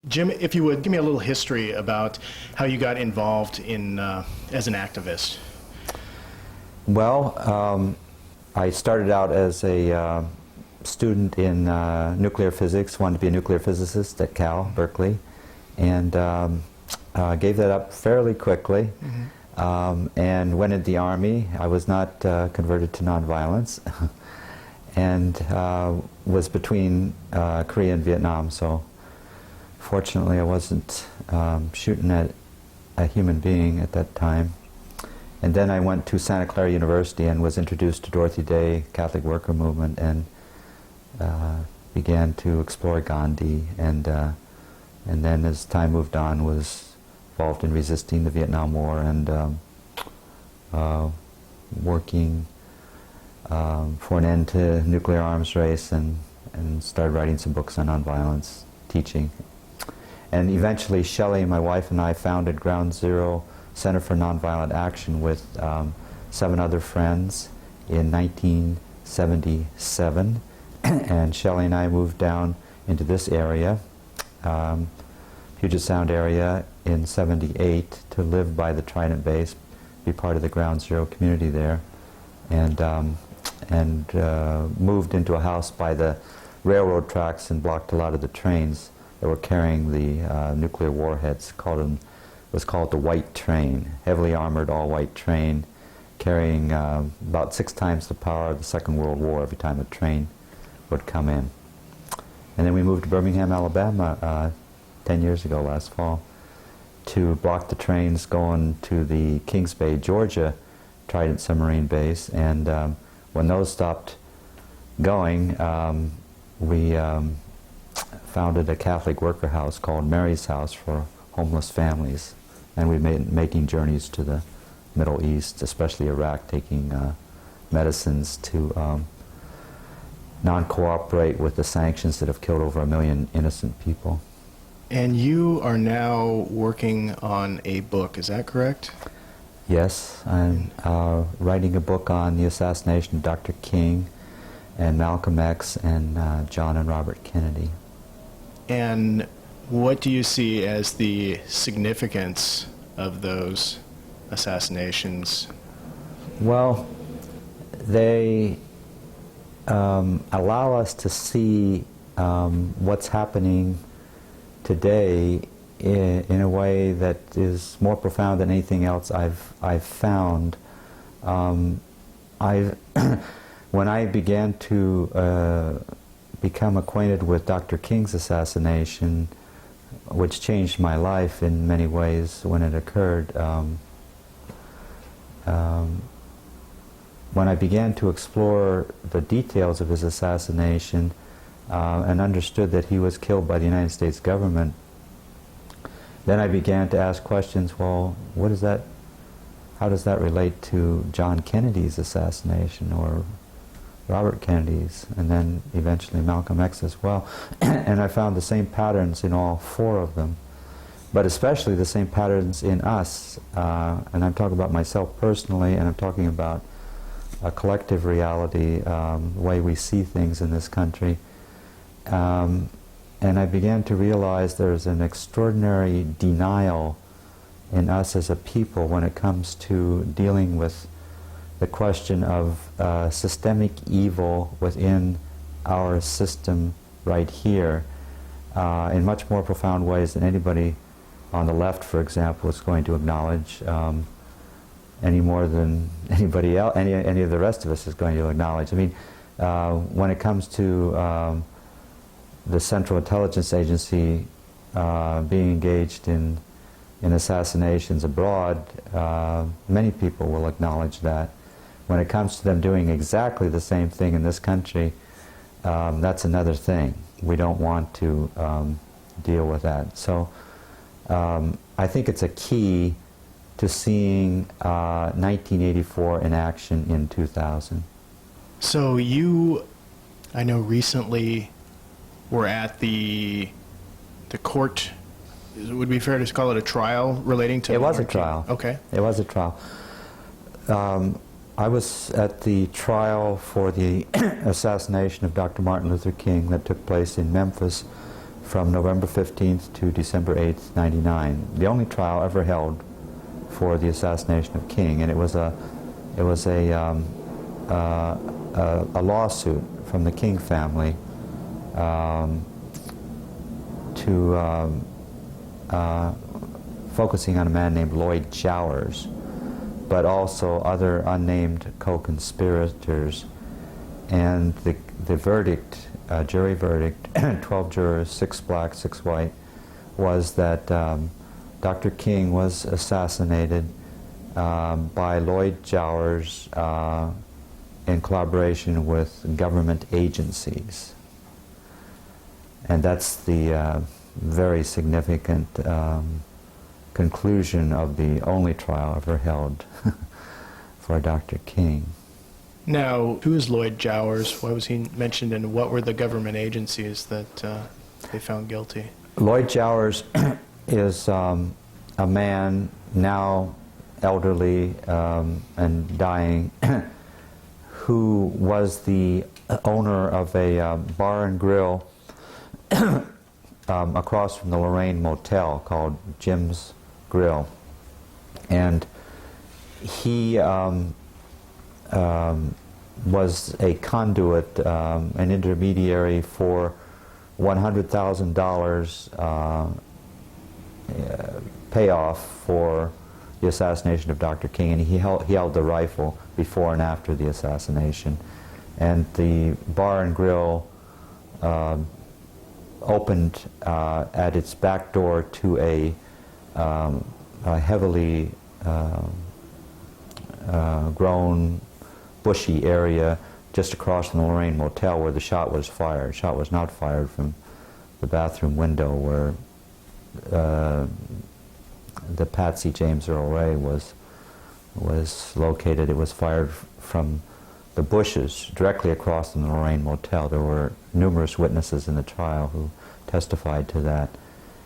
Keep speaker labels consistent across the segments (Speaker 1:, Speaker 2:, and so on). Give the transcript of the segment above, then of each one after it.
Speaker 1: Jim, if you would, give me a little history about how you got involved in as an activist.
Speaker 2: Well, I started out as a student in nuclear physics, wanted to be a nuclear physicist at Cal, Berkeley, and gave that up fairly quickly, and went into the Army. I was not converted to nonviolence, and was between Korea and Vietnam, so fortunately I wasn't shooting at a human being at that time. And then I went to Santa Clara University and was introduced to Dorothy Day, Catholic worker movement, and began to explore Gandhi, and then as time moved on was involved in resisting the Vietnam War and working for an end to nuclear arms race, and started writing some books on nonviolence, teaching. And eventually Shelley, my wife, and I founded Ground Zero Center for Nonviolent Action with 7 other friends in 1977. And Shelley and I moved down into this area, Puget Sound area, in '78 to live by the Trident base, be part of the Ground Zero community there, and moved into a house by the railroad tracks and blocked a lot of the trains that were carrying the nuclear warheads. Was called the White Train, heavily armored, all-white train, carrying about 6 times the power of the Second World War every time a train would come in. And then we moved to Birmingham, Alabama 10 years ago, last fall, to block the trains going to the Kings Bay, Georgia Trident submarine base. And when those stopped going, we founded a Catholic worker house called Mary's House for homeless families. And we've been making journeys to the Middle East, especially Iraq, taking medicines to non-cooperate with the sanctions that have killed over 1 million innocent people.
Speaker 1: And you are now working on a book, is that correct?
Speaker 2: Yes, I'm writing a book on the assassination of Dr. King and Malcolm X and John and Robert Kennedy.
Speaker 1: And what do you see as the significance of those assassinations?
Speaker 2: Well, they allow us to see what's happening today in a way that is more profound than anything else I've found. When I began to become acquainted with Dr. King's assassination, which changed my life in many ways when it occurred, when I began to explore the details of his assassination and understood that he was killed by the United States government, then I began to ask questions. Well, how does that relate to John Kennedy's assassination, or Robert Kennedy's, and then eventually Malcolm X as well? And I found the same patterns in all 4 of them, but especially the same patterns in us. And I'm talking about myself personally, and I'm talking about a collective reality, the way we see things in this country. And I began to realize there's an extraordinary denial in us as a people when it comes to dealing with the question of systemic evil within our system right here, in much more profound ways than anybody on the left, for example, is going to acknowledge, any more than anybody else, any of the rest of us is going to acknowledge. I mean, when it comes to the Central Intelligence Agency being engaged in assassinations abroad, many people will acknowledge that. When it comes to them doing exactly the same thing in this country, that's another thing. We don't want to deal with that. So I think it's a key to seeing 1984 in action in 2000.
Speaker 1: So you, I know recently, were at the court. It would be fair to call it a trial relating to...
Speaker 2: It was a trial.
Speaker 1: Okay.
Speaker 2: It was a trial. I was at the trial for the assassination of Dr. Martin Luther King that took place in Memphis from November 15th to December 8th, 99. The only trial ever held for the assassination of King, and it was a lawsuit from the King family focusing on a man named Loyd Jowers, but also other unnamed co-conspirators. And the verdict, jury verdict, 12 jurors, 6 black, 6 white, was that Dr. King was assassinated by Loyd Jowers in collaboration with government agencies. And that's the very significant conclusion of the only trial ever held for Dr. King.
Speaker 1: Now, who is Loyd Jowers? Why was he mentioned, and what were the government agencies that they found guilty?
Speaker 2: Loyd Jowers is a man now elderly and dying who was the owner of a bar and grill across from the Lorraine Motel called Jim's Grill. And he was a conduit, an intermediary for $100,000 payoff for the assassination of Dr. King, and he held the rifle before and after the assassination. And the bar and grill opened at its back door to a heavily grown, bushy area just across from the Lorraine Motel where the shot was fired. The shot was not fired from the bathroom window where the Patsy James Earl Ray was located. It was fired from the bushes directly across from the Lorraine Motel. There were numerous witnesses in the trial who testified to that.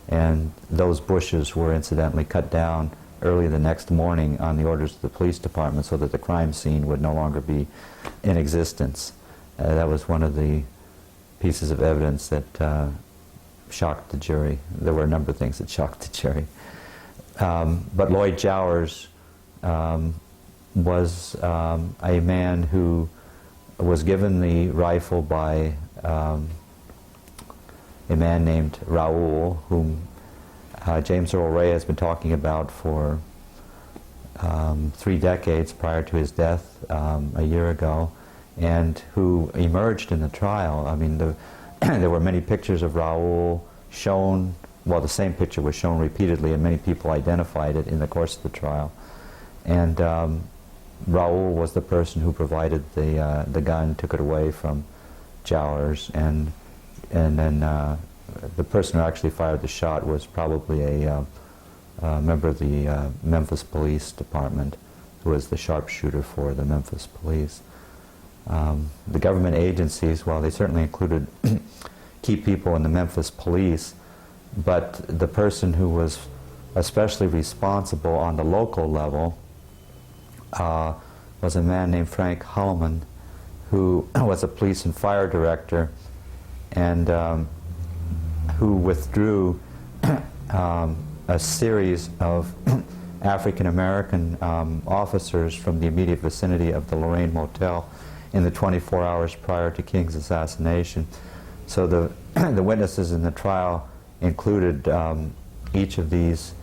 Speaker 2: And those bushes were incidentally cut down early the next morning on the orders of the police department so that the crime scene would no longer be in existence. That was one of the pieces of evidence that shocked the jury. There were a number of things that shocked the jury. But Loyd Jowers was a man who was given the rifle by a man named Raoul, whom James Earl Ray has been talking about for 3 decades prior to his death a year ago, and who emerged in the trial. I mean, there were many pictures of Raoul shown. Well, the same picture was shown repeatedly, and many people identified it in the course of the trial. And Raoul was the person who provided the gun, took it away from Jowers, and then the person who actually fired the shot was probably a member of the Memphis Police Department, who was the sharpshooter for the Memphis Police. The government agencies, well, they certainly included key people in the Memphis Police, but the person who was especially responsible on the local level was a man named Frank Holloman, who was a police and fire director, and who withdrew a series of African-American officers from the immediate vicinity of the Lorraine Motel in the 24 hours prior to King's assassination. So the witnesses in the trial included each of these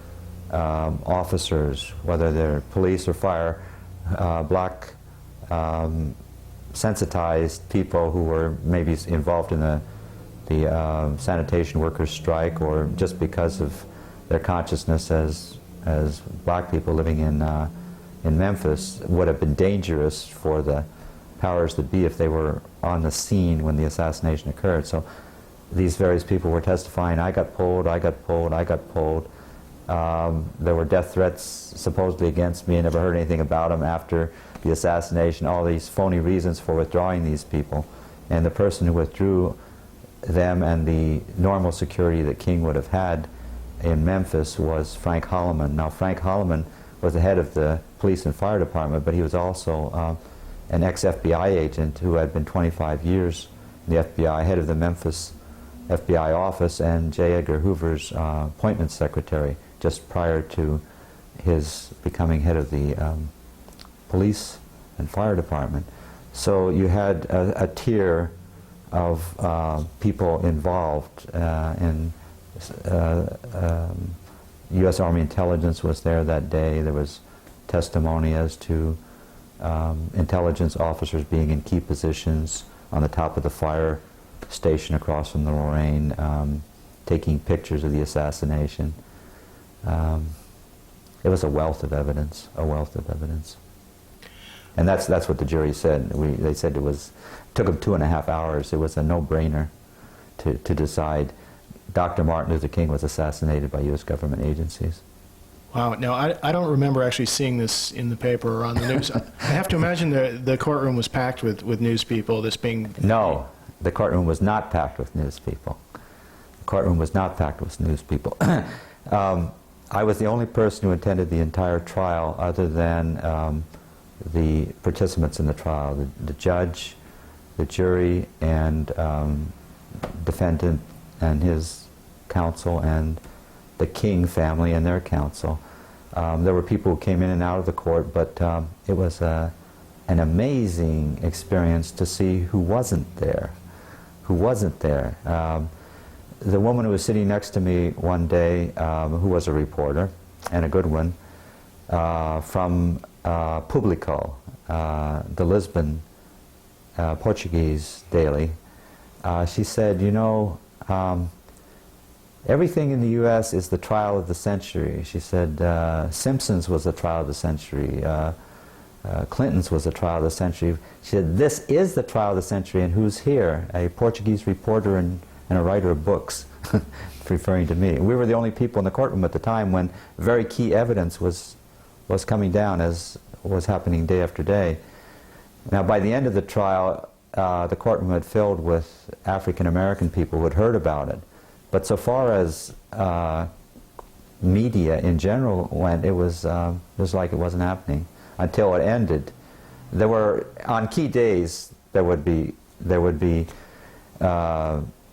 Speaker 2: officers, whether they're police or fire, black sensitized people who were maybe involved in the sanitation workers' strike, or just because of their consciousness as black people living in Memphis would have been dangerous for the powers that be if they were on the scene when the assassination occurred. So these various people were testifying, I got pulled, I got pulled, I got pulled. There were death threats supposedly against me. I never heard anything about them after the assassination, all these phony reasons for withdrawing these people. And the person who withdrew them and the normal security that King would have had in Memphis was Frank Holloman. Now, Frank Holloman was the head of the police and fire department, but he was also an ex-FBI agent who had been 25 years in the FBI, head of the Memphis FBI office and J. Edgar Hoover's appointments secretary just prior to his becoming head of the police and fire department. So you had a tier of people involved in U.S. Army intelligence was there that day. There was testimony as to intelligence officers being in key positions on the top of the fire station across from the Lorraine, taking pictures of the assassination. It was a wealth of evidence, a wealth of evidence. And that's what the jury said. They said it took them 2.5 hours. It was a no-brainer to decide Dr. Martin Luther King was assassinated by U.S. government agencies.
Speaker 1: Wow. Now, I don't remember actually seeing this in the paper or on the news. I have to imagine the courtroom was packed with news people, this being...
Speaker 2: No, the courtroom was not packed with news people. The courtroom was not packed with news people. I was the only person who attended the entire trial other than the participants in the trial, the judge, the jury, and defendant and his counsel, and the King family and their counsel. There were people who came in and out of the court, but it was an amazing experience to see who wasn't there. Who wasn't there. The woman who was sitting next to me one day, who was a reporter, and a good one, from Público, the Lisbon Portuguese daily, she said, you know, everything in the U.S. is the trial of the century. She said, Simpson's was the trial of the century, Clinton's was the trial of the century. She said, this is the trial of the century, and who's here? A Portuguese reporter and a writer of books, referring to me. We were the only people in the courtroom at the time when very key evidence was coming down, as was happening day after day. Now, by the end of the trial, the courtroom had filled with African American people who had heard about it. But so far as media in general went, it was like it wasn't happening until it ended. There were, on key days, there would be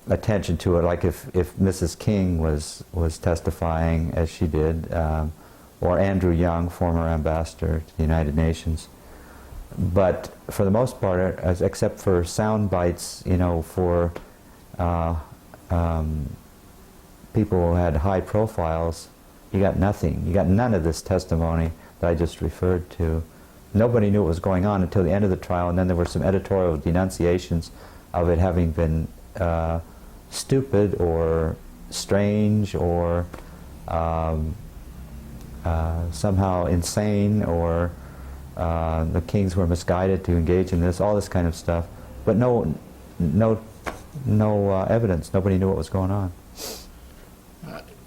Speaker 2: attention to it, like if Mrs. King was testifying as she did, or Andrew Young, former ambassador to the United Nations. But for the most part, except for sound bites, you know, for people who had high profiles, you got nothing. You got none of this testimony that I just referred to. Nobody knew what was going on until the end of the trial, and then there were some editorial denunciations of it having been stupid or strange or somehow insane, or the Kings were misguided to engage in this, all this kind of stuff. But no evidence. Nobody knew what was going on.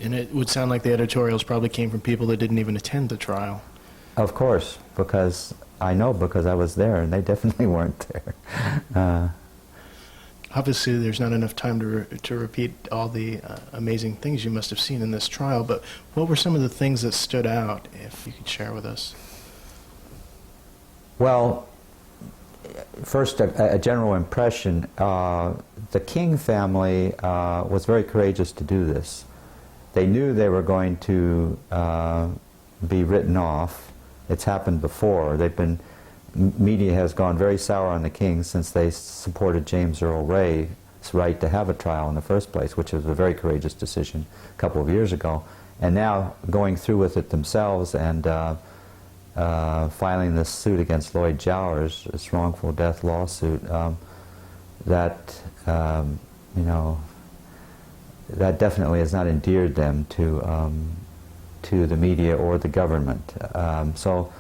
Speaker 1: And it would sound like the editorials probably came from people that didn't even attend the trial.
Speaker 2: Of course, because I know, because I was there, and they definitely weren't there.
Speaker 1: Obviously, there's not enough time to repeat all the amazing things you must have seen in this trial, but what were some of the things that stood out, if you could share with us?
Speaker 2: Well, first, a general impression. The King family was very courageous to do this. They knew they were going to be written off. It's happened before. Media has gone very sour on the Kings since they supported James Earl Ray's right to have a trial in the first place, which was a very courageous decision a couple of years ago. And now going through with it themselves and filing this suit against Loyd Jowers, this wrongful death lawsuit, that definitely has not endeared them to the media or the government. So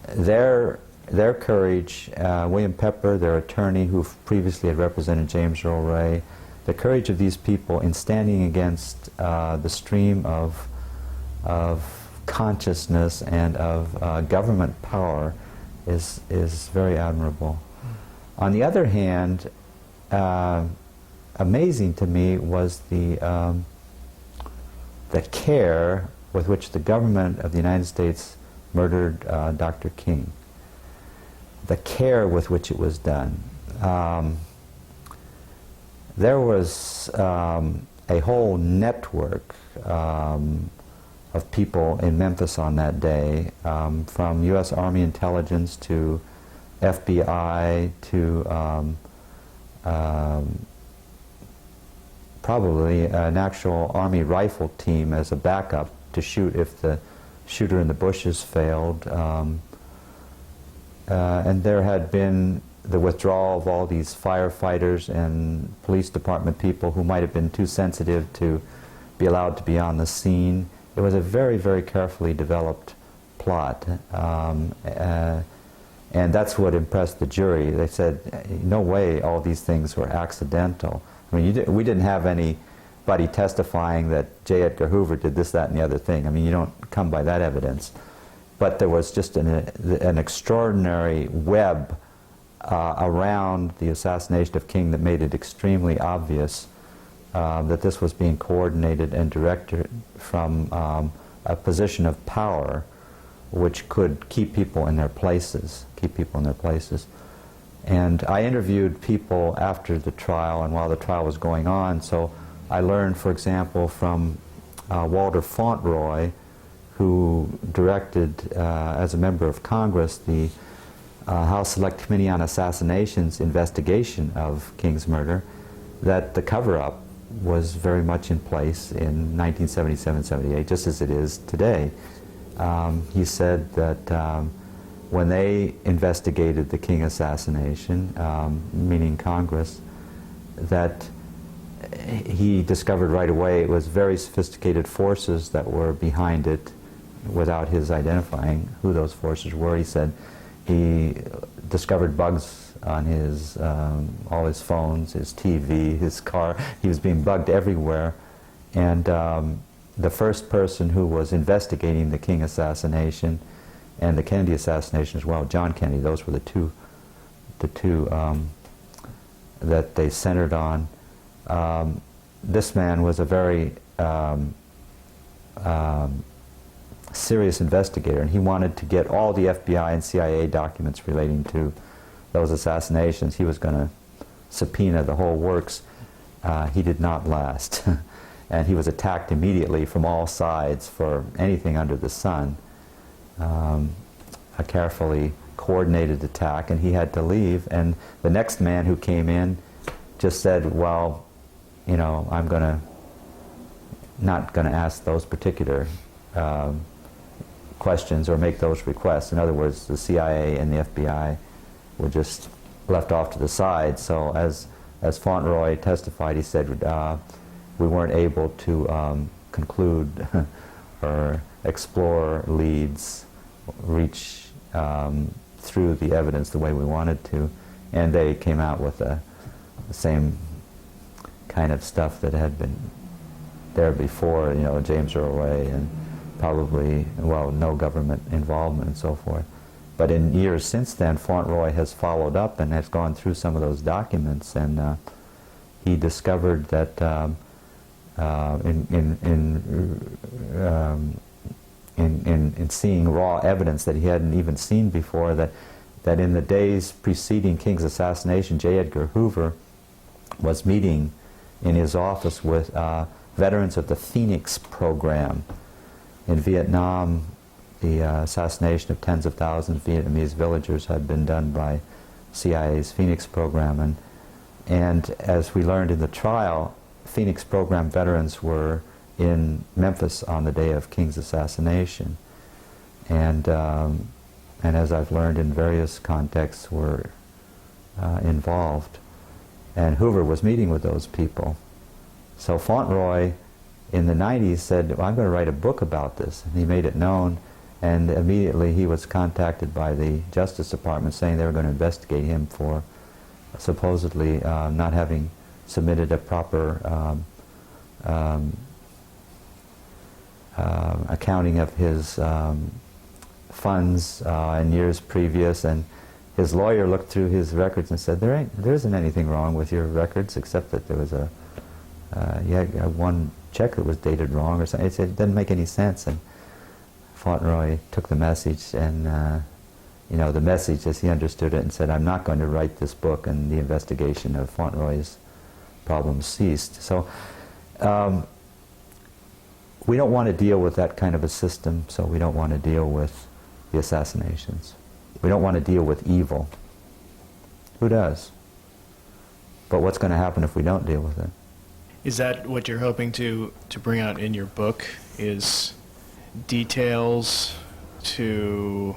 Speaker 2: their courage, William Pepper, their attorney who previously had represented James Earl Ray, the courage of these people in standing against the stream of consciousness and of government power is very admirable. On the other hand, amazing to me was the care with which the government of the United States murdered Dr. King. The care with which it was done. There was a whole network of people in Memphis on that day, from U.S. Army intelligence to FBI to probably an actual Army rifle team as a backup to shoot if the shooter in the bushes failed. And there had been the withdrawal of all these firefighters and police department people who might have been too sensitive to be allowed to be on the scene. It was a very, very carefully developed plot. And that's what impressed the jury. They said, no way all these things were accidental. I mean, we didn't have anybody testifying that J. Edgar Hoover did this, that, and the other thing. I mean, you don't come by that evidence. But there was just an extraordinary web around the assassination of King that made it extremely obvious that this was being coordinated and directed from a position of power which could keep people in their places, And I interviewed people after the trial and while the trial was going on, so I learned, for example, from Walter Fauntleroy, who directed, as a member of Congress, the House Select Committee on Assassination's investigation of King's murder, that the cover-up was very much in place in 1977-78, just as it is today. He said that when they investigated the King assassination, meaning Congress, that he discovered right away it was very sophisticated forces that were behind it without his identifying who those forces were. He said he discovered bugs on his, all his phones, his TV, his car. He was being bugged everywhere. And the first person who was investigating the King assassination and the Kennedy assassination as well, John Kennedy, those were the two that they centered on. This man was a very serious investigator, and he wanted to get all the FBI and CIA documents relating to those assassinations. He was going to subpoena the whole works. He did not last. And he was attacked immediately from all sides for anything under the sun. A carefully coordinated attack, and he had to leave. And the next man who came in just said, well, you know, I'm not going to ask those particular questions or make those requests. In other words, the CIA and the FBI were just left off to the side. So as Fauntleroy testified, he said, we weren't able to conclude or explore leads, reach through the evidence the way we wanted to, and they came out with the same kind of stuff that had been there before, you know, James Earl Ray, and probably, well, no government involvement and so forth. But in years since then, Fauntleroy has followed up and has gone through some of those documents, and he discovered that in seeing raw evidence that he hadn't even seen before, that in the days preceding King's assassination, J. Edgar Hoover was meeting in his office with veterans of the Phoenix program. In Vietnam, the assassination of tens of thousands of Vietnamese villagers had been done by CIA's Phoenix program, and as we learned in the trial, Phoenix program veterans were in Memphis on the day of King's assassination, and as I've learned in various contexts, were involved. And Hoover was meeting with those people. So Fauntleroy in the 90s said, well, I'm going to write a book about this. And he made it known, and immediately he was contacted by the Justice Department saying they were going to investigate him for supposedly not having submitted a proper accounting of his funds in years previous, and his lawyer looked through his records and said, there isn't anything wrong with your records except that there was you had one check that was dated wrong or something. It didn't make any sense. And Fauntleroy took the message and you know, the message as he understood it, and said, I'm not going to write this book and the investigation of Fauntleroy's problems ceased. So we don't want to deal with that kind of a system, so we don't want to deal with the assassinations. We don't want to deal with evil. Who does? But what's going to happen if we don't deal with it?
Speaker 1: Is that what you're hoping to bring out in your book, is details to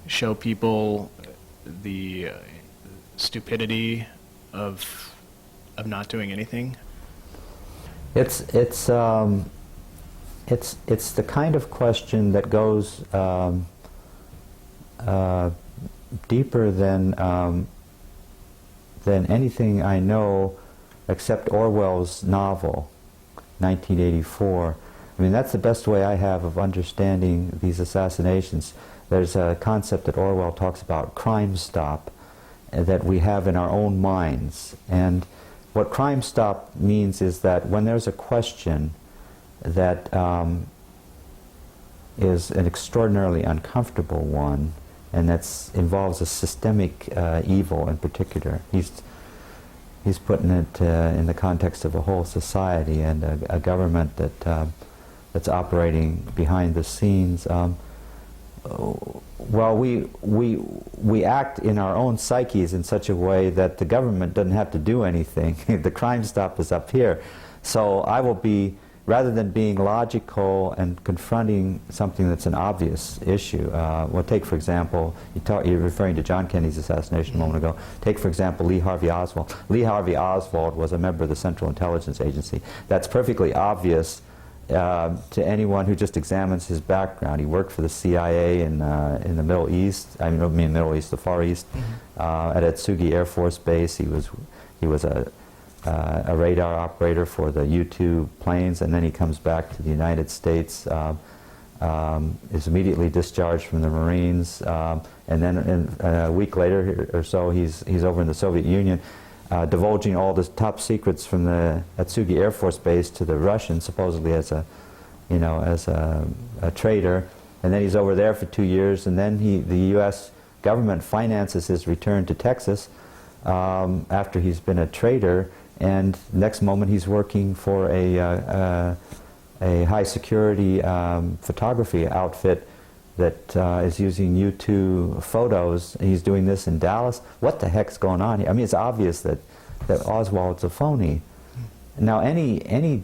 Speaker 1: show people the stupidity of not doing anything?
Speaker 2: It's the kind of question that goes deeper than anything I know, except Orwell's novel, 1984. I mean, that's the best way I have of understanding these assassinations. There's a concept that Orwell talks about, crime stop, that we have in our own minds. And what crime stop means is that when there's a question that is an extraordinarily uncomfortable one, and that involves a systemic evil in particular, he's putting it in the context of a whole society and a government that's operating behind the scenes. Well, we act in our own psyches in such a way that the government doesn't have to do anything. The crime stop is up here. So I will be, rather than being logical and confronting something that's an obvious issue, well, take for example, you're referring to John Kennedy's assassination a moment ago. Take for example Lee Harvey Oswald. Lee Harvey Oswald was a member of the Central Intelligence Agency. That's perfectly obvious to anyone who just examines his background. He worked for the CIA in the Middle East. I mean Middle East, the Far East, at Atsugi Air Force Base. He was a radar operator for the U-2 planes, and then he comes back to the United States, is immediately discharged from the Marines, and then a week later or so he's over in the Soviet Union, divulging all the top secrets from the Atsugi Air Force Base to the Russians, supposedly as a traitor, and then he's over there for 2 years, and then the U.S. government finances his return to Texas after he's been a traitor. And next moment he's working for a high security photography outfit that is using U2 photos. He's doing this in Dallas. What the heck's going on here? I mean, it's obvious that Oswald's a phony. Now, any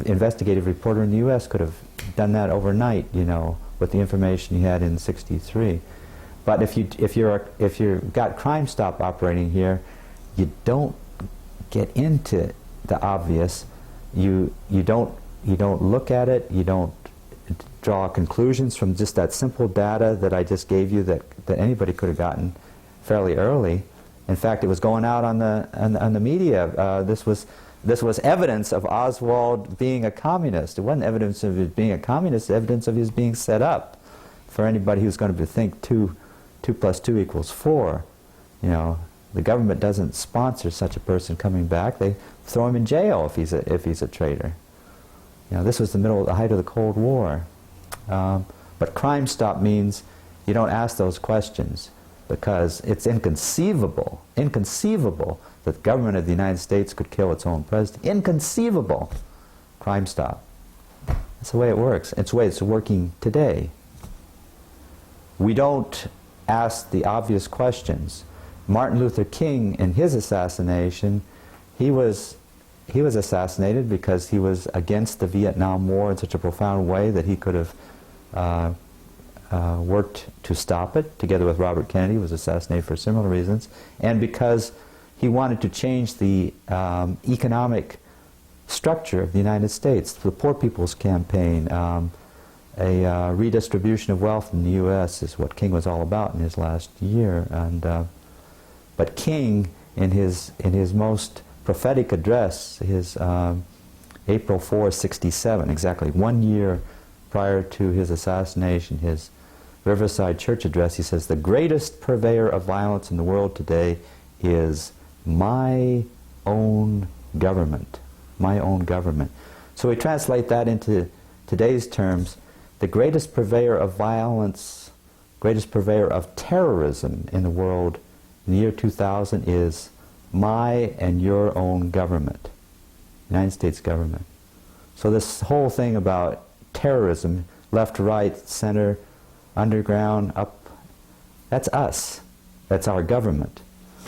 Speaker 2: investigative reporter in the U.S. could have done that overnight, you know, with the information he had in '63. But if you've got Crime Stop operating here, you don't get into the obvious. You don't look at it. You don't draw conclusions from just that simple data that I just gave you that anybody could have gotten fairly early. In fact, it was going out on the media. This was evidence of Oswald being a communist. It wasn't evidence of his being a communist. Evidence of his being set up for anybody who's going to think 2 + 2 = 4. You know, the government doesn't sponsor such a person coming back. They throw him in jail if he's a traitor. You know, this was the height of the Cold War. But Crime Stop means you don't ask those questions because it's inconceivable that the government of the United States could kill its own president. Inconceivable. Crime Stop. That's the way it works. It's the way it's working today. We don't ask the obvious questions. Martin Luther King, in his assassination, he was assassinated because he was against the Vietnam War in such a profound way that he could have worked to stop it. Together with Robert Kennedy, was assassinated for similar reasons, and because he wanted to change the economic structure of the United States. The Poor People's Campaign, a redistribution of wealth in the U.S. is what King was all about in his last year. And but King, in his most prophetic address, his April 4, '67, exactly 1 year prior to his assassination, his Riverside Church address, he says, "The greatest purveyor of violence in the world today is my own government." My own government. So we translate that into today's terms. The greatest purveyor of violence, greatest purveyor of terrorism in the world in the year 2000 is my and your own government, United States government. So this whole thing about terrorism, left, right, center, underground, up, that's us. That's our government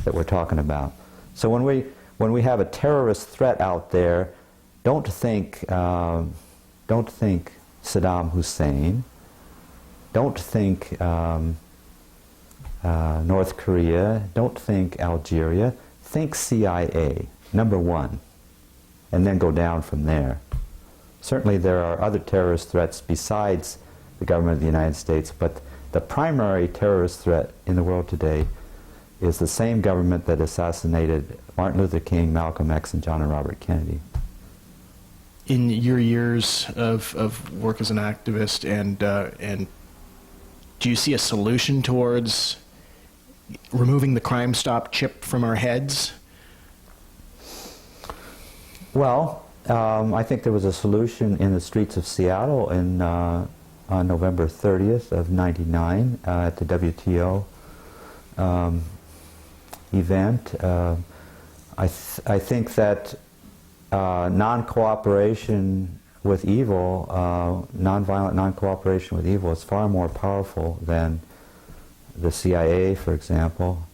Speaker 2: that we're talking about. So when we have a terrorist threat out there, don't think Saddam Hussein, don't think North Korea, don't think Algeria, think CIA, number one, and then go down from there. Certainly there are other terrorist threats besides the government of the United States, but the primary terrorist threat in the world today is the same government that assassinated Martin Luther King, Malcolm X, and John and Robert Kennedy.
Speaker 1: In your years of work as an activist, and do you see a solution towards removing the Crime Stop chip from our heads?
Speaker 2: Well, I think there was a solution in the streets of Seattle on November 30th of '99 at the WTO event. I think that non-cooperation with evil, nonviolent non-cooperation with evil is far more powerful than the CIA, for example.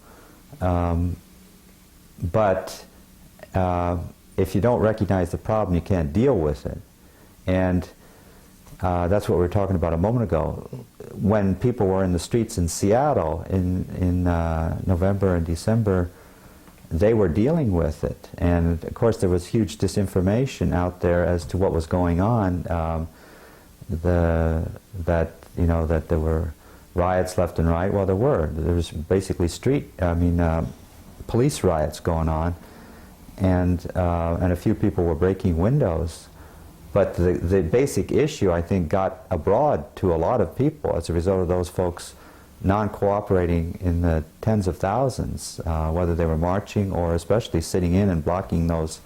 Speaker 2: But if you don't recognize the problem, you can't deal with it. And that's what we were talking about a moment ago. When people were in the streets in Seattle in November and December, they were dealing with it. And of course there was huge disinformation out there as to what was going on, that there were riots left and right. Well, there were. There was basically police riots going on, and a few people were breaking windows. But the basic issue, I think, got abroad to a lot of people as a result of those folks non-cooperating in the tens of thousands, whether they were marching or especially sitting in and blocking those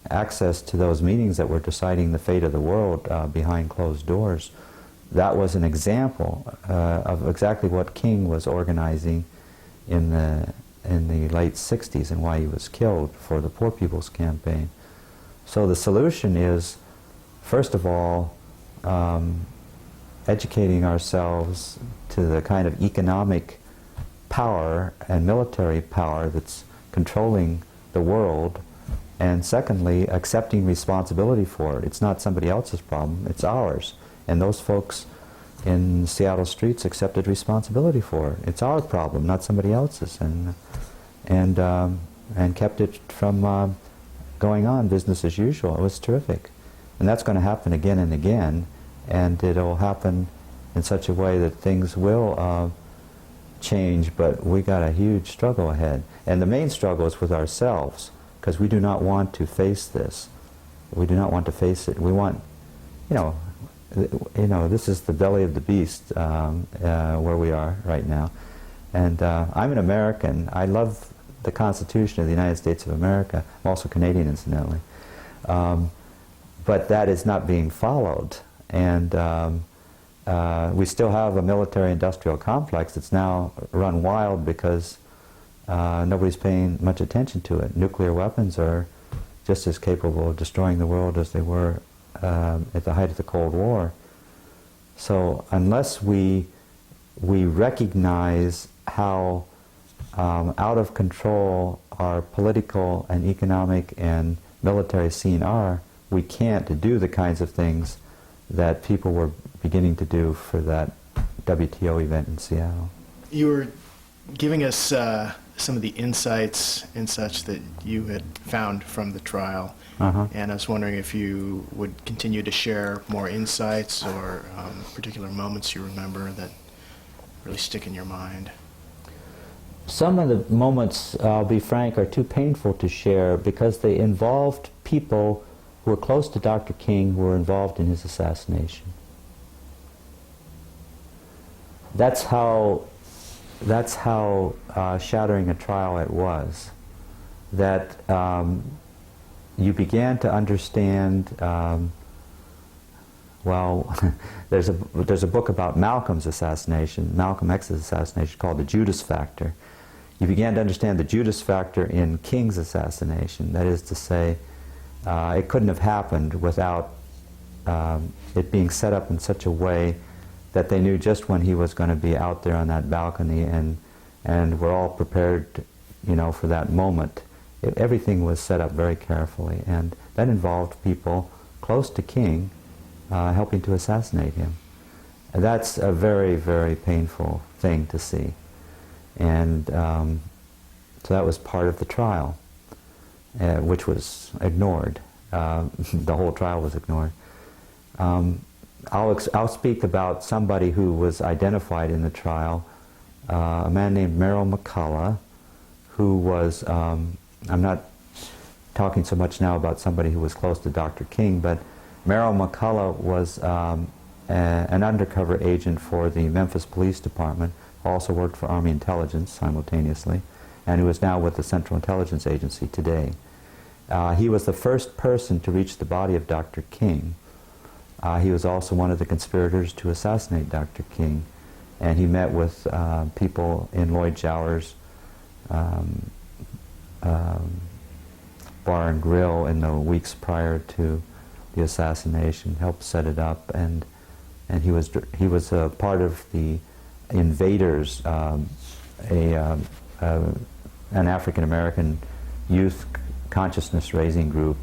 Speaker 2: access to those meetings that were deciding the fate of the world behind closed doors. That was an example of exactly what King was organizing in the late 60s and why he was killed for the Poor People's Campaign. So the solution is, first of all, educating ourselves to the kind of economic power and military power that's controlling the world, and secondly, accepting responsibility for it. It's not somebody else's problem, it's ours. And those folks in Seattle streets accepted responsibility for it. It's our problem, not somebody else's, and kept it from going on business as usual. It was terrific. And that's going to happen again and again, and it'll happen in such a way that things will change, but we got a huge struggle ahead. And the main struggle is with ourselves, because we do not want to face this. We do not want to face it. We want, this is the belly of the beast where we are right now. And I'm an American. I love the Constitution of the United States of America. I'm also Canadian, incidentally. But that is not being followed. And we still have a military-industrial complex that's now run wild because nobody's paying much attention to it. Nuclear weapons are just as capable of destroying the world as they were at the height of the Cold War. So unless we recognize how out of control our political and economic and military scene are, we can't do the kinds of things that people were beginning to do for that WTO event in Seattle.
Speaker 1: You were giving us some of the insights and such that you had found from the trial, and I was wondering if you would continue to share more insights or particular moments you remember that really stick in your mind.
Speaker 2: Some of the moments, I'll be frank, are too painful to share because they involved people who were close to Dr. King who were involved in his assassination. That's how shattering a trial it was. That you began to understand. There's a book about Malcolm's assassination, Malcolm X's assassination, called The Judas Factor. you began to understand the Judas Factor in King's assassination. That is to say, it couldn't have happened without it being set up in such a way that they knew just when he was going to be out there on that balcony, and were all prepared, for that moment. Everything was set up very carefully, and that involved people close to King helping to assassinate him. And that's a very, very painful thing to see. And so that was part of the trial, which was ignored. The whole trial was ignored. I'll speak about somebody who was identified in the trial, a man named Merrill McCullough, who was, I'm not talking so much now about somebody who was close to Dr. King, but Merrill McCullough was an undercover agent for the Memphis Police Department, also worked for Army Intelligence simultaneously, and who is now with the Central Intelligence Agency today. He was the first person to reach the body of Dr. King. He was also one of the conspirators to assassinate Dr. King, and he met with people in Loyd Jowers' bar and grill in the weeks prior to the assassination, helped set it up, and he was a part of the Invaders, an African American youth consciousness-raising group,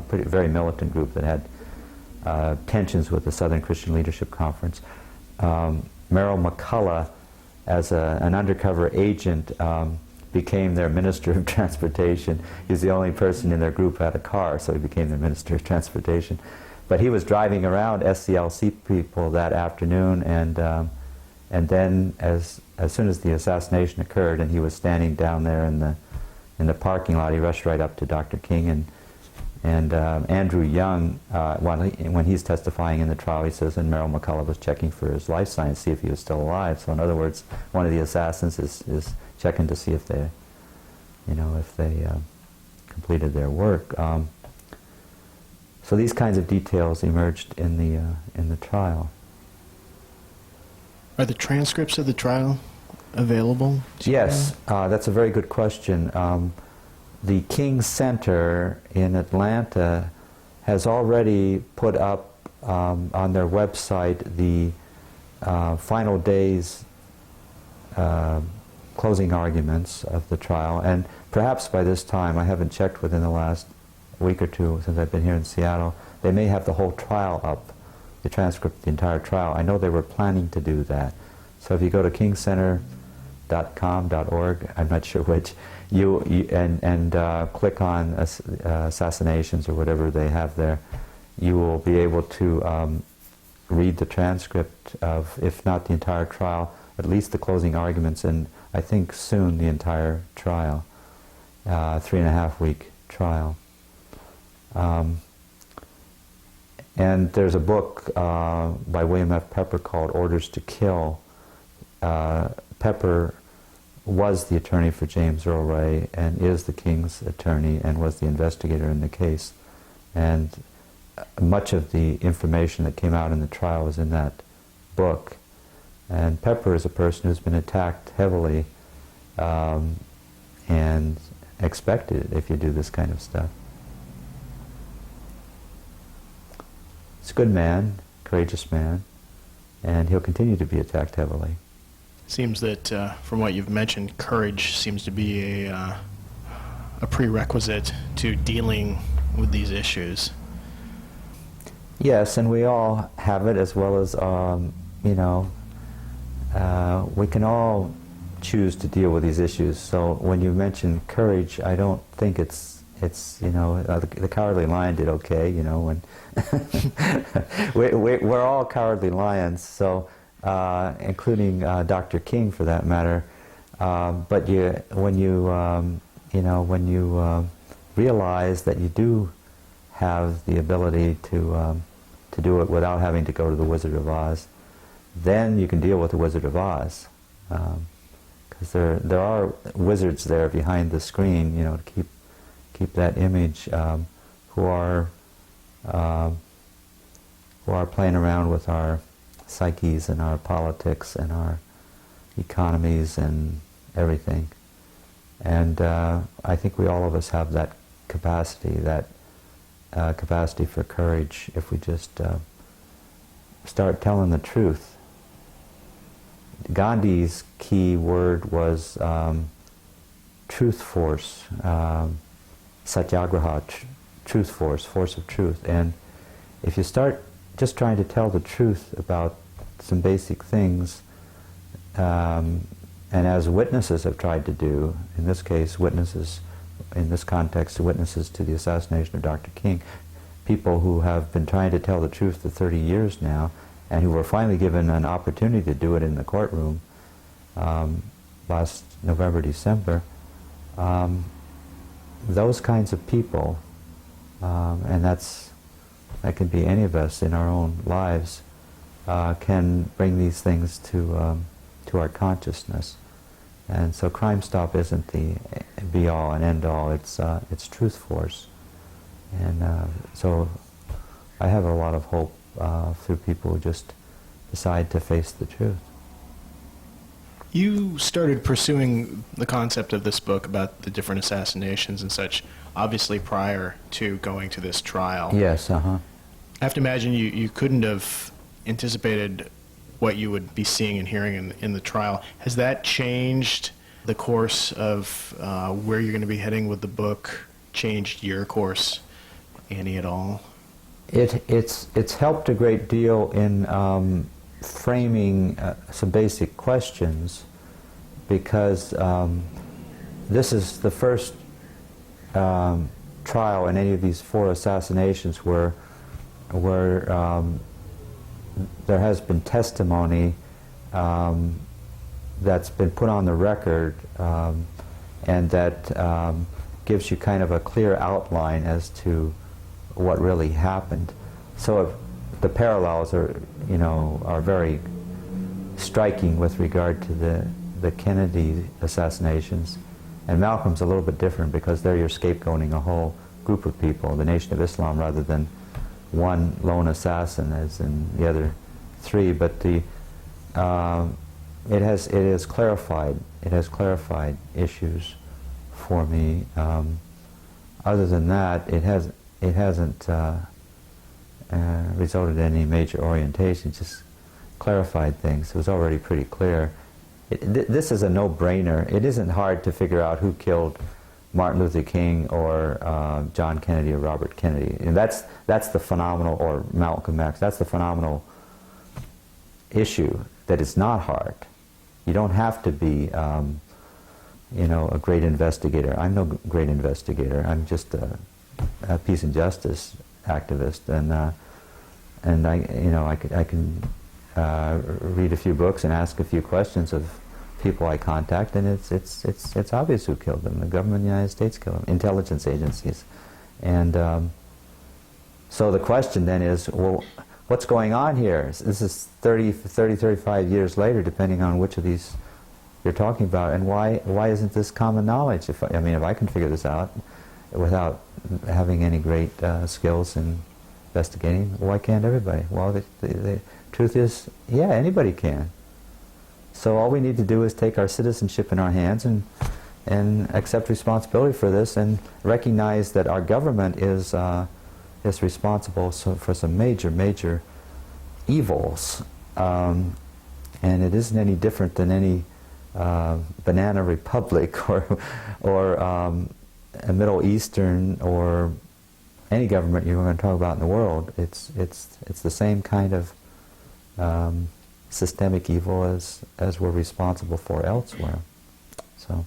Speaker 2: very militant group that had tensions with the Southern Christian Leadership Conference. Merrill McCullough, as an undercover agent, became their Minister of Transportation. He was the only person in their group who had a car, so he became their Minister of Transportation. But he was driving around SCLC people that afternoon, and then as soon as the assassination occurred, and he was standing down there in the parking lot, he rushed right up to Dr. King, and Andrew Young, when he's testifying in the trial, he says, and Merrill McCullough was checking for his life signs, see if he was still alive. So in other words, one of the assassins is checking to see if they, completed their work. So these kinds of details emerged in the trial.
Speaker 1: Are the transcripts of the trial available?
Speaker 2: Yes, that's a very good question. The King Center in Atlanta has already put up on their website the final day's closing arguments of the trial, and perhaps by this time, I haven't checked within the last week or two since I've been here in Seattle, they may have the whole trial up, the transcript of the entire trial. I know they were planning to do that. So if you go to kingcenter.com.org, I'm not sure which, and click on assassinations or whatever they have there, you will be able to read the transcript of, if not the entire trial, at least the closing arguments, and I think soon the entire trial, 3.5-week trial. And there's a book by William F. Pepper called Orders to Kill. Pepper was the attorney for James Earl Ray and is the King's attorney and was the investigator in the case. And much of the information that came out in the trial was in that book. And Pepper is a person who's been attacked heavily and expected if you do this kind of stuff. He's a good man, courageous man, and he'll continue to be attacked heavily.
Speaker 1: Seems that, from what you've mentioned, courage seems to be a prerequisite to dealing with these issues.
Speaker 2: Yes, and we all have it, as well as, we can all choose to deal with these issues. So when you mention courage, I don't think it's the Cowardly Lion did okay, when we're all cowardly lions, so including Dr. King for that matter. But when you realize that you do have the ability to do it without having to go to the Wizard of Oz, then you can deal with the Wizard of Oz, because there are wizards there behind the screen, to keep that image, who are playing around with our psyches and our politics and our economies and everything. And I think all of us have that capacity for courage if we just start telling the truth. Gandhi's key word was truth force, satyagraha, truth force, force of truth. And if you start just trying to tell the truth about some basic things, and as witnesses have tried to do, in this case witnesses, in this context witnesses to the assassination of Dr. King, people who have been trying to tell the truth for 30 years now, and who were finally given an opportunity to do it in the courtroom last November, December, those kinds of people, and that can be any of us in our own lives, can bring these things to our consciousness. And so Crime Stop isn't the be-all and end-all, it's truth force. And so I have a lot of hope through people who just decide to face the truth.
Speaker 1: You started pursuing the concept of this book about the different assassinations and such, obviously prior to going to this trial.
Speaker 2: Yes,
Speaker 1: I have to imagine you couldn't have anticipated what you would be seeing and hearing in the trial. Has that changed the course of where you're going to be heading with the book, changed your course any at all?
Speaker 2: It's helped a great deal in framing some basic questions, because this is the first trial in any of these 4 assassinations where there has been testimony that's been put on the record, and that gives you kind of a clear outline as to what really happened. So the parallels are very striking with regard to the Kennedy assassinations. And Malcolm's a little bit different, because there you're scapegoating a whole group of people, the Nation of Islam, rather than one lone assassin as in the other 3. But it has clarified issues for me. Other than that, it hasn't resulted in any major orientation, just clarified things. It was already pretty clear. This is a no-brainer. It isn't hard to figure out who killed Martin Luther King or John Kennedy or Robert Kennedy. And that's the phenomenal, or Malcolm X, that's the phenomenal issue, that it's not hard. You don't have to be a great investigator. I'm no great investigator. I'm just a peace and justice activist, and I can read a few books and ask a few questions of people I contact, and it's obvious who killed them. The government of the United States killed them, intelligence agencies, and so the question then is, well, what's going on here? This is 35 years later, depending on which of these you're talking about, and why isn't this common knowledge? If I can figure this out without having any great skills in investigating, why can't everybody? Well, the truth is, yeah, anybody can. So all we need to do is take our citizenship in our hands and accept responsibility for this, and recognize that our government is responsible for some major evils, and it isn't any different than any banana republic or a Middle Eastern or any government you're going to talk about in the world. It's the same kind of systemic evil as we're responsible for elsewhere. So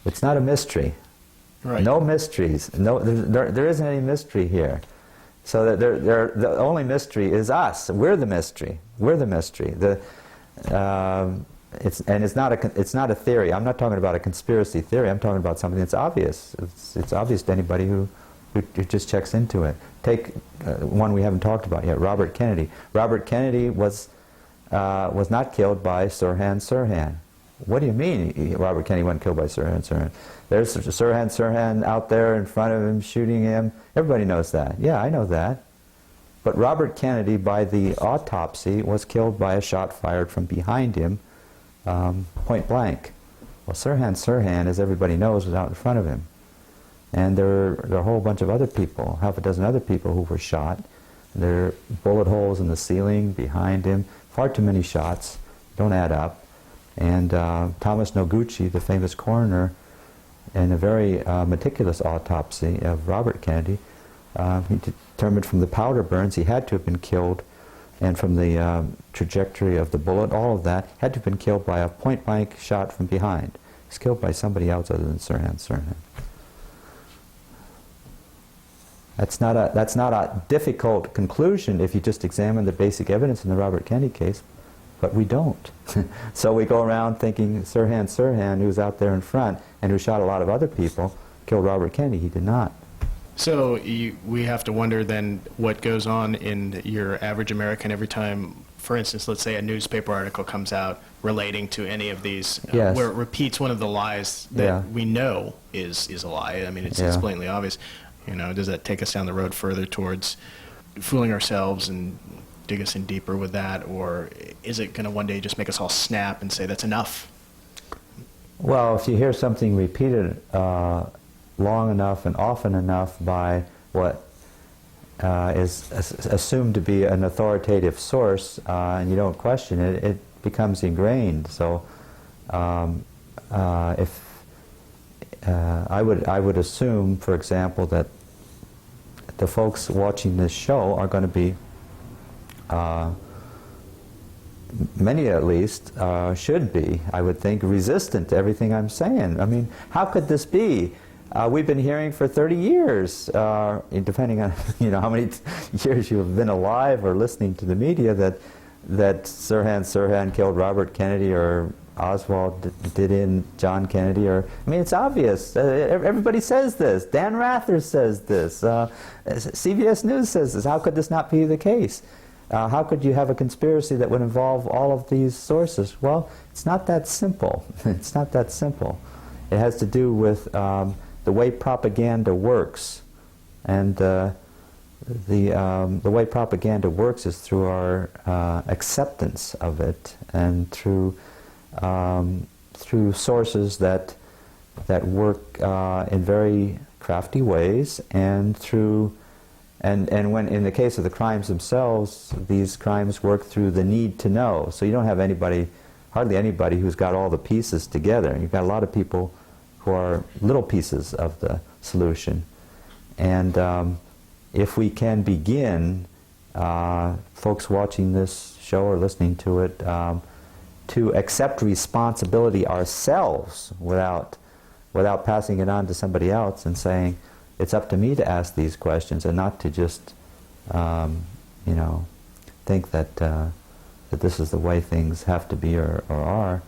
Speaker 2: it's not a mystery.
Speaker 1: Right.
Speaker 2: No mysteries. No, there isn't any mystery here. So that the only mystery is us. We're the mystery. We're the mystery. It's not a theory. I'm not talking about a conspiracy theory. I'm talking about something that's obvious. It's obvious to anybody who just checks into it. Take one we haven't talked about yet, Robert Kennedy. Robert Kennedy was not killed by Sirhan Sirhan. What do you mean Robert Kennedy wasn't killed by Sirhan Sirhan? There's Sirhan Sirhan out there in front of him shooting him. Everybody knows that. Yeah, I know that. But Robert Kennedy, by the autopsy, was killed by a shot fired from behind him, point blank. Well, Sirhan, as everybody knows, was out in front of him. And there are a whole bunch of other people, half a dozen other people who were shot. There are bullet holes in the ceiling behind him, far too many shots, don't add up. And Thomas Noguchi, the famous coroner, in a very meticulous autopsy of Robert Kennedy, he determined from the powder burns he had to have been killed, and from the trajectory of the bullet, all of that, had to have been killed by a point-blank shot from behind. He was killed by somebody else other than Sirhan. That's not a difficult conclusion if you just examine the basic evidence in the Robert Kennedy case, but we don't. So we go around thinking Sirhan, who was out there in front and who shot a lot of other people, killed Robert Kennedy. He did not.
Speaker 1: So we have to wonder then what goes on in your average American every time, for instance, let's say a newspaper article comes out relating to any of these,
Speaker 2: Yes.
Speaker 1: where it repeats one of the lies that we know is a lie. I mean, it's blatantly obvious. You know, does that take us down the road further towards fooling ourselves and dig us in deeper with that, or is it going to one day just make us all snap and say that's enough?
Speaker 2: Well, if you hear something repeated long enough and often enough by what is assumed to be an authoritative source, and you don't question it, it becomes ingrained. So, if I would assume, for example, that the folks watching this show are going to be, many at least, should be, I would think, resistant to everything I'm saying. I mean, how could this be? We've been hearing for 30 years, depending on how many years you have been alive or listening to the media, that Sirhan killed Robert Kennedy, or Oswald did in John Kennedy, or, I mean, it's obvious. Everybody says this. Dan Rather says this. CBS News says this. How could this not be the case? How could you have a conspiracy that would involve all of these sources? Well, it's not that simple. It's not that simple. It has to do with the way propaganda works. And the way propaganda works is through our acceptance of it, and through sources that work in very crafty ways, and when in the case of the crimes themselves, these crimes work through the need to know. So you don't have hardly anybody who's got all the pieces together. You've got a lot of people who are little pieces of the solution. And if we can begin, folks watching this show or listening to it, to accept responsibility ourselves without passing it on to somebody else and saying, it's up to me to ask these questions, and not to just, think that this is the way things have to be or are,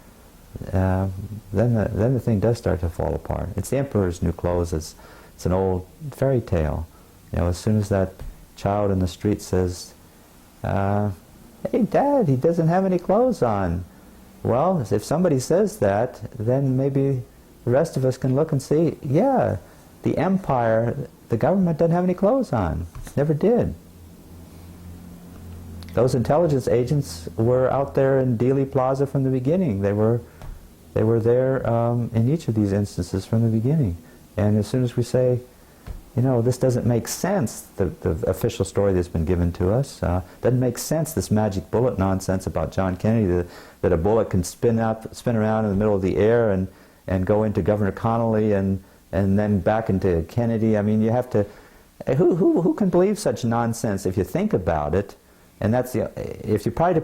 Speaker 2: then the thing does start to fall apart. It's the emperor's new clothes. It's an old fairy tale. As soon as that child in the street says, "Hey, Dad, he doesn't have any clothes on." Well, if somebody says that, then maybe the rest of us can look and see, yeah, the empire, the government doesn't have any clothes on. Never did. Those intelligence agents were out there in Dealey Plaza from the beginning. They were there in each of these instances from the beginning. And as soon as we say, this doesn't make sense, the official story that's been given to us, doesn't make sense, this magic bullet nonsense about John Kennedy, that a bullet can spin around in the middle of the air and go into Governor Connolly and then back into Kennedy. I mean, you have to, who can believe such nonsense if you think about it? And if you try to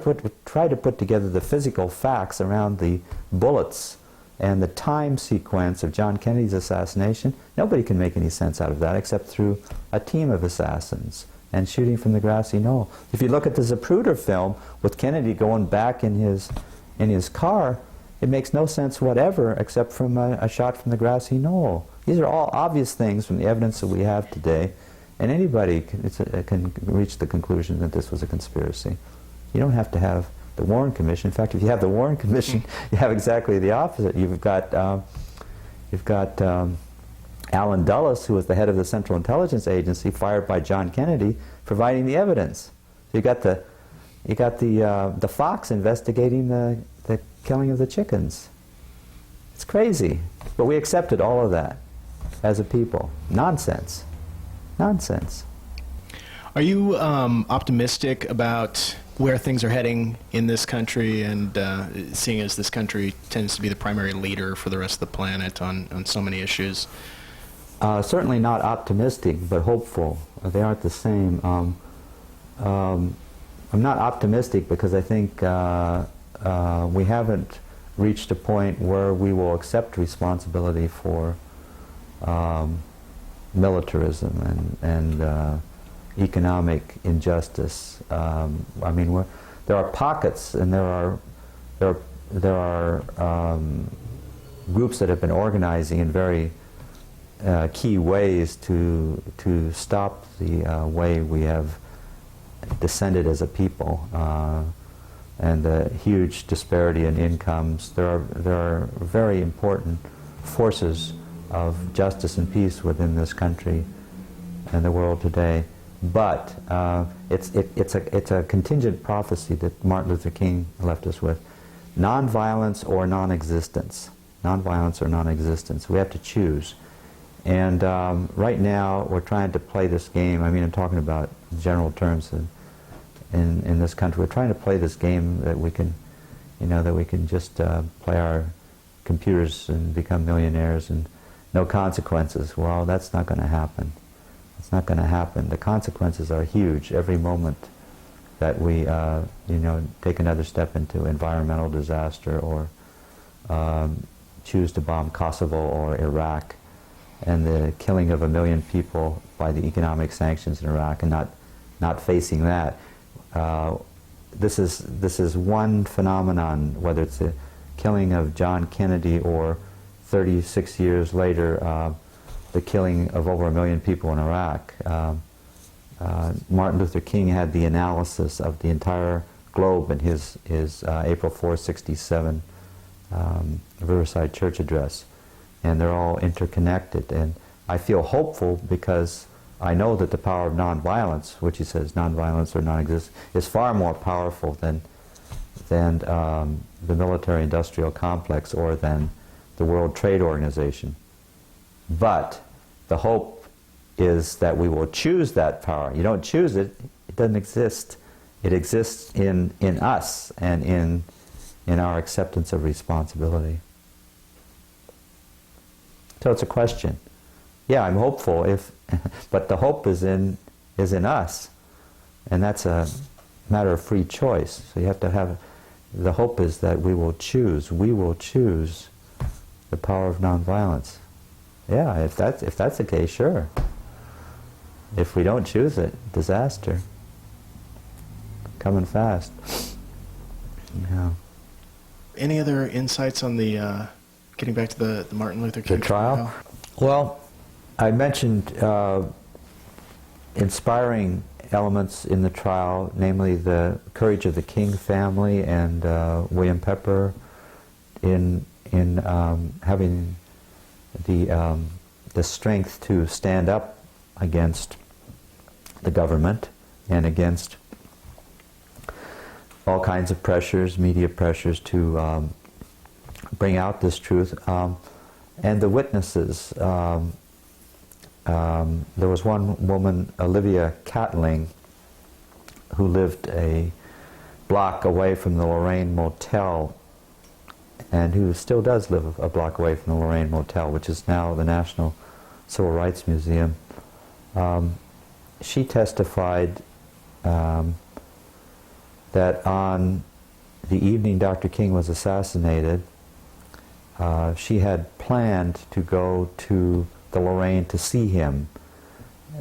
Speaker 2: put together the physical facts around the bullets and the time sequence of John Kennedy's assassination, nobody can make any sense out of that except through a team of assassins and shooting from the grassy knoll. If you look at the Zapruder film with Kennedy going back in his car, it makes no sense whatever except from a shot from the grassy knoll. These are all obvious things from the evidence that we have today, and anybody can reach the conclusion that this was a conspiracy. You don't have to have the Warren Commission. In fact, if you have the Warren Commission, you have exactly the opposite. You've got Allen Dulles, who was the head of the Central Intelligence Agency, fired by John Kennedy, providing the evidence. So you got the fox investigating the killing of the chickens. It's crazy. But we accepted all of that as a people. Nonsense. Nonsense.
Speaker 1: Are you optimistic about where things are heading in this country, and seeing as this country tends to be the primary leader for the rest of the planet on so many issues?
Speaker 2: Certainly not optimistic, but hopeful. They aren't the same. I'm not optimistic because I think we haven't reached a point where we will accept responsibility for militarism and economic injustice. I mean, there are pockets, and there are groups that have been organizing in very key ways to stop the way we have descended as a people, and the huge disparity in incomes. There are very important forces of justice and peace within this country and the world today. But it's a contingent prophecy that Martin Luther King left us with: nonviolence or non-existence. Nonviolence or non-existence. We have to choose. And right now we're trying to play this game. I mean, I'm talking about general terms in this country. We're trying to play this game that we can, that we can just play our computers and become millionaires and no consequences. Well, that's not going to happen. It's not going to happen. The consequences are huge every moment that we, take another step into environmental disaster or choose to bomb Kosovo or Iraq, and the killing of 1 million people by the economic sanctions in Iraq, and not facing that. This is one phenomenon, whether it's the killing of John Kennedy or 36 years later, the killing of over 1 million people in Iraq. Martin Luther King had the analysis of the entire globe in his April 4, 67 Riverside Church address, and they're all interconnected. And I feel hopeful because I know that the power of nonviolence, which he says nonviolence or non-existence, is far more powerful than the military-industrial complex or than the World Trade Organization. But the hope is that we will choose that power. You don't choose it, it doesn't exist. It exists in us and in our acceptance of responsibility. So it's a question. Yeah, I'm hopeful, but the hope is in us, and that's a matter of free choice. So you have to have, the hope is that we will choose the power of nonviolence. Yeah, if that's the case, sure. If we don't choose it, disaster. Coming fast. Yeah.
Speaker 1: Any other insights on the, getting back to the Martin Luther King
Speaker 2: trial? Well, I mentioned inspiring elements in the trial, namely the courage of the King family and William Pepper in having the strength to stand up against the government and against all kinds of pressures, media pressures, to bring out this truth. And the witnesses, there was one woman, Olivia Catling, who lived a block away from the Lorraine Motel, and who still does live a block away from the Lorraine Motel, which is now the National Civil Rights Museum. She testified that on the evening Dr. King was assassinated, she had planned to go to the Lorraine to see him.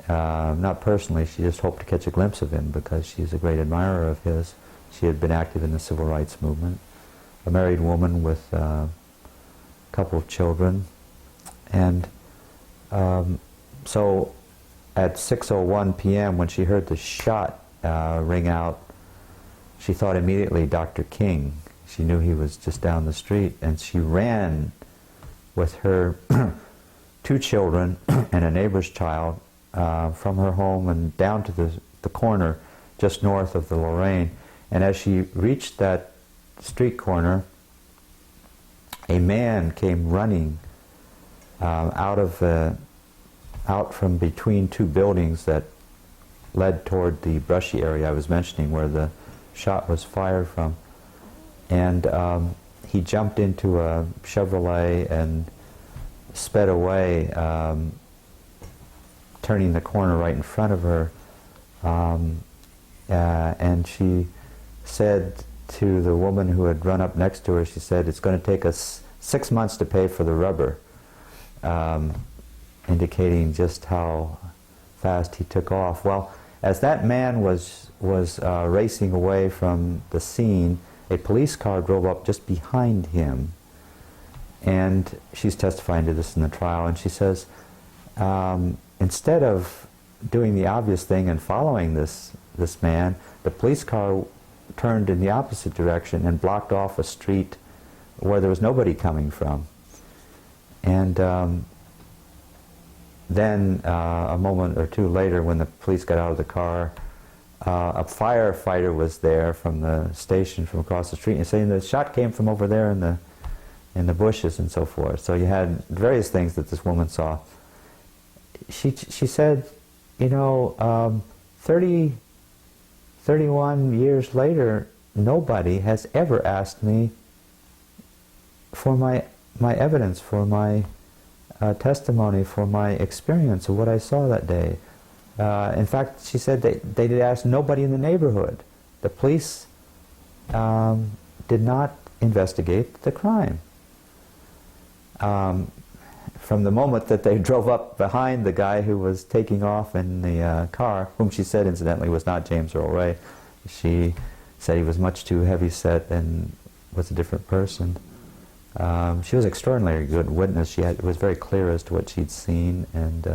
Speaker 2: Not personally, she just hoped to catch a glimpse of him because she's a great admirer of his. She had been active in the civil rights movement, a married woman with a couple of children. And so at 6:01 p.m. when she heard the shot ring out, she thought immediately Dr. King. She knew he was just down the street, and she ran with her 2 children and a neighbor's child from her home and down to the corner just north of the Lorraine. And as she reached that street corner, a man came running out from between two buildings that led toward the brushy area I was mentioning where the shot was fired from. And he jumped into a Chevrolet and sped away, turning the corner right in front of her. And she said to the woman who had run up next to her, she said, "It's going to take us 6 months to pay for the rubber," indicating just how fast he took off. Well, as that man was racing away from the scene, a police car drove up just behind him. And she's testifying to this in the trial, and she says, instead of doing the obvious thing and following this man, the police car turned in the opposite direction and blocked off a street where there was nobody coming from. And then a moment or two later, when the police got out of the car, a firefighter was there from the station from across the street, and saying the shot came from over there in the bushes and so forth. So you had various things that this woman saw. She said, you know, 31 years later, nobody has ever asked me for my evidence, for my testimony, for my experience of what I saw that day. In fact, she said they did ask nobody in the neighborhood. The police did not investigate the crime. From the moment that they drove up behind the guy who was taking off in the car, whom she said incidentally was not James Earl Ray. She said he was much too heavy-set and was a different person. She was an extraordinarily good witness. It was very clear as to what she'd seen, and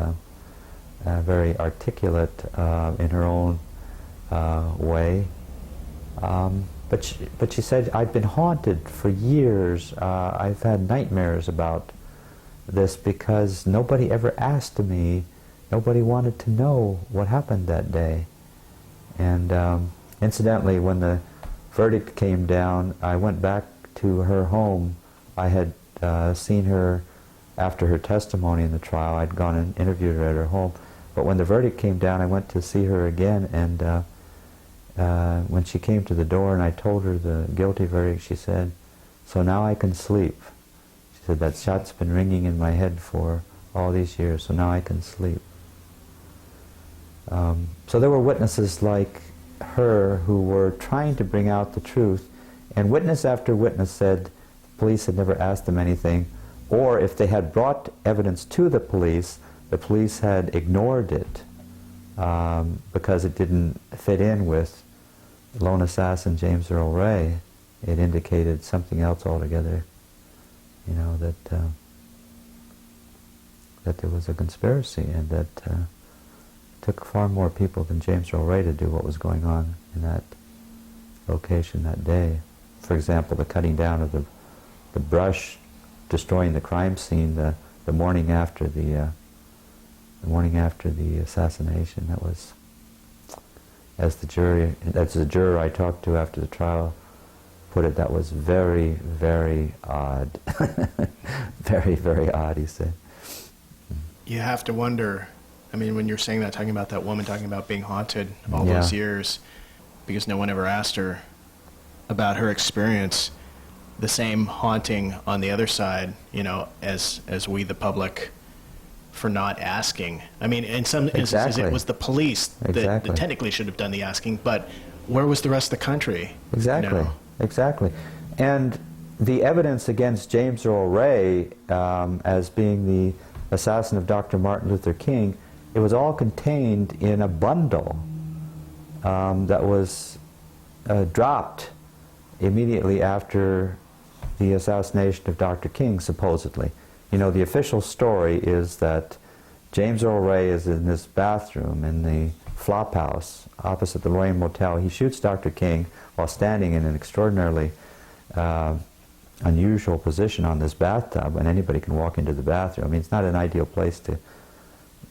Speaker 2: very articulate in her own way. But she said, I've been haunted for years. I've had nightmares about this because nobody ever asked me, nobody wanted to know what happened that day. And incidentally, when the verdict came down, I went back to her home. I had seen her after her testimony in the trial. I'd gone and interviewed her at her home. But when the verdict came down, I went to see her again, and when she came to the door and I told her the guilty verdict, she said, "So now I can sleep." She said, "That shot's been ringing in my head for all these years, so now I can sleep." So there were witnesses like her who were trying to bring out the truth, and witness after witness said the police had never asked them anything, or if they had brought evidence to the police had ignored it because it didn't fit in with lone assassin James Earl Ray. It indicated something else altogether, you know, that there was a conspiracy, and that it took far more people than James Earl Ray to do what was going on in that location that day. For example, the cutting down of the brush, destroying the crime scene the morning after the assassination. That was, as the juror I talked to after the trial put it, that was very, very odd. Very, very odd, he said.
Speaker 1: You have to wonder, I mean, when you're saying that, talking about that woman, talking about being haunted all those years, because no one ever asked her about her experience, the same haunting on the other side, you know, as we, the public, for not asking. I mean, in some instances, it was the police that technically should have done the asking, but where was the rest of the country?
Speaker 2: Exactly,
Speaker 1: you know?
Speaker 2: Exactly. And the evidence against James Earl Ray as being the assassin of Dr. Martin Luther King, it was all contained in a bundle that was dropped immediately after the assassination of Dr. King, supposedly. You know, the official story is that James Earl Ray is in this bathroom in the flop house opposite the Lorraine Motel. He shoots Dr. King while standing in an extraordinarily unusual position on this bathtub, and anybody can walk into the bathroom. I mean, it's not an ideal place to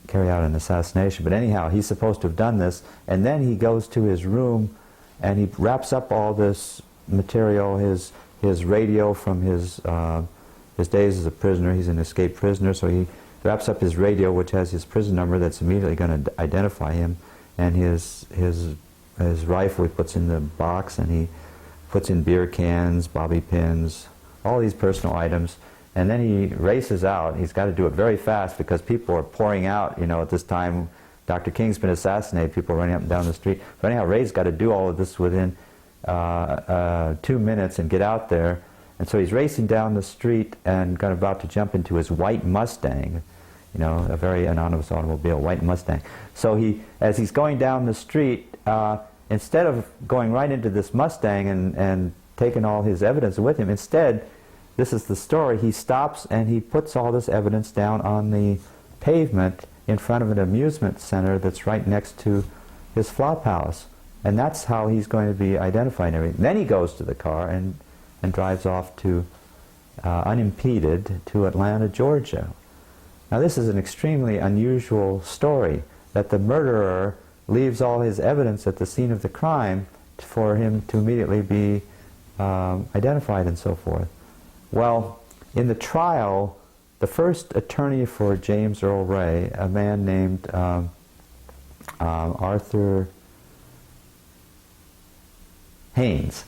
Speaker 2: carry out an assassination, but anyhow, he's supposed to have done this, and then he goes to his room and he wraps up all this material, his radio from his his days as a prisoner. He's an escaped prisoner, so he wraps up his radio, which has his prison number that's immediately going to identify him, and his rifle he puts in the box, and he puts in beer cans, bobby pins, all these personal items, and then he races out. He's got to do it very fast because people are pouring out, at this time. Dr. King's been assassinated, people are running up and down the street. But anyhow, Ray's got to do all of this within 2 minutes and get out there. And so he's racing down the street and got about to jump into his white Mustang, a very anonymous automobile, white Mustang. So as he's going down the street, instead of going right into this Mustang and taking all his evidence with him, instead, this is the story, he stops and he puts all this evidence down on the pavement in front of an amusement center that's right next to his flop house. And that's how he's going to be identified and everything. Then he goes to the car and drives off to, unimpeded, to Atlanta, Georgia. Now this is an extremely unusual story, that the murderer leaves all his evidence at the scene of the crime for him to immediately be identified and so forth. Well, in the trial, the first attorney for James Earl Ray, a man named Arthur Haynes,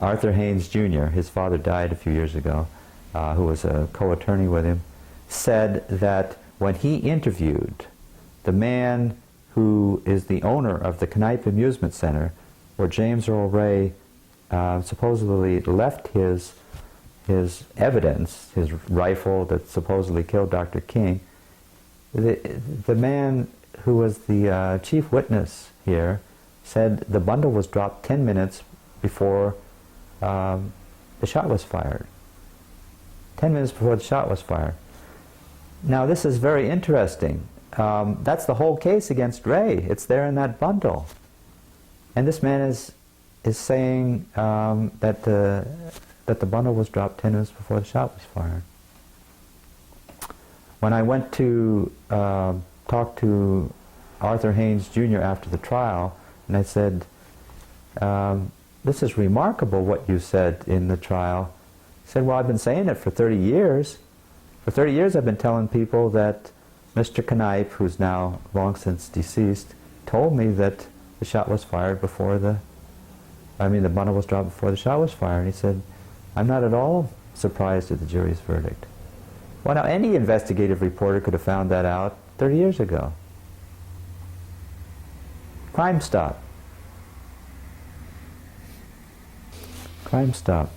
Speaker 2: Arthur Haynes Jr., his father died a few years ago, who was a co-attorney with him, said that when he interviewed the man who is the owner of the Knipe Amusement Center, where James Earl Ray supposedly left his evidence, his rifle that supposedly killed Dr. King, the man who was the chief witness here said the bundle was dropped 10 minutes before the shot was fired. 10 minutes before the shot was fired. Now this is very interesting. That's the whole case against Ray. It's there in that bundle. And this man is saying that the bundle was dropped 10 minutes before the shot was fired. When I went to talk to Arthur Haynes Jr. after the trial, and I said, this is remarkable what you said in the trial. He said, well, I've been saying it for 30 years. For 30 years I've been telling people that Mr. Knipe, who's now long since deceased, told me that the shot was fired before the bundle was dropped before the shot was fired. And he said, I'm not at all surprised at the jury's verdict. Well, now any investigative reporter could have found that out 30 years ago. Crime Stop. Crime Stop.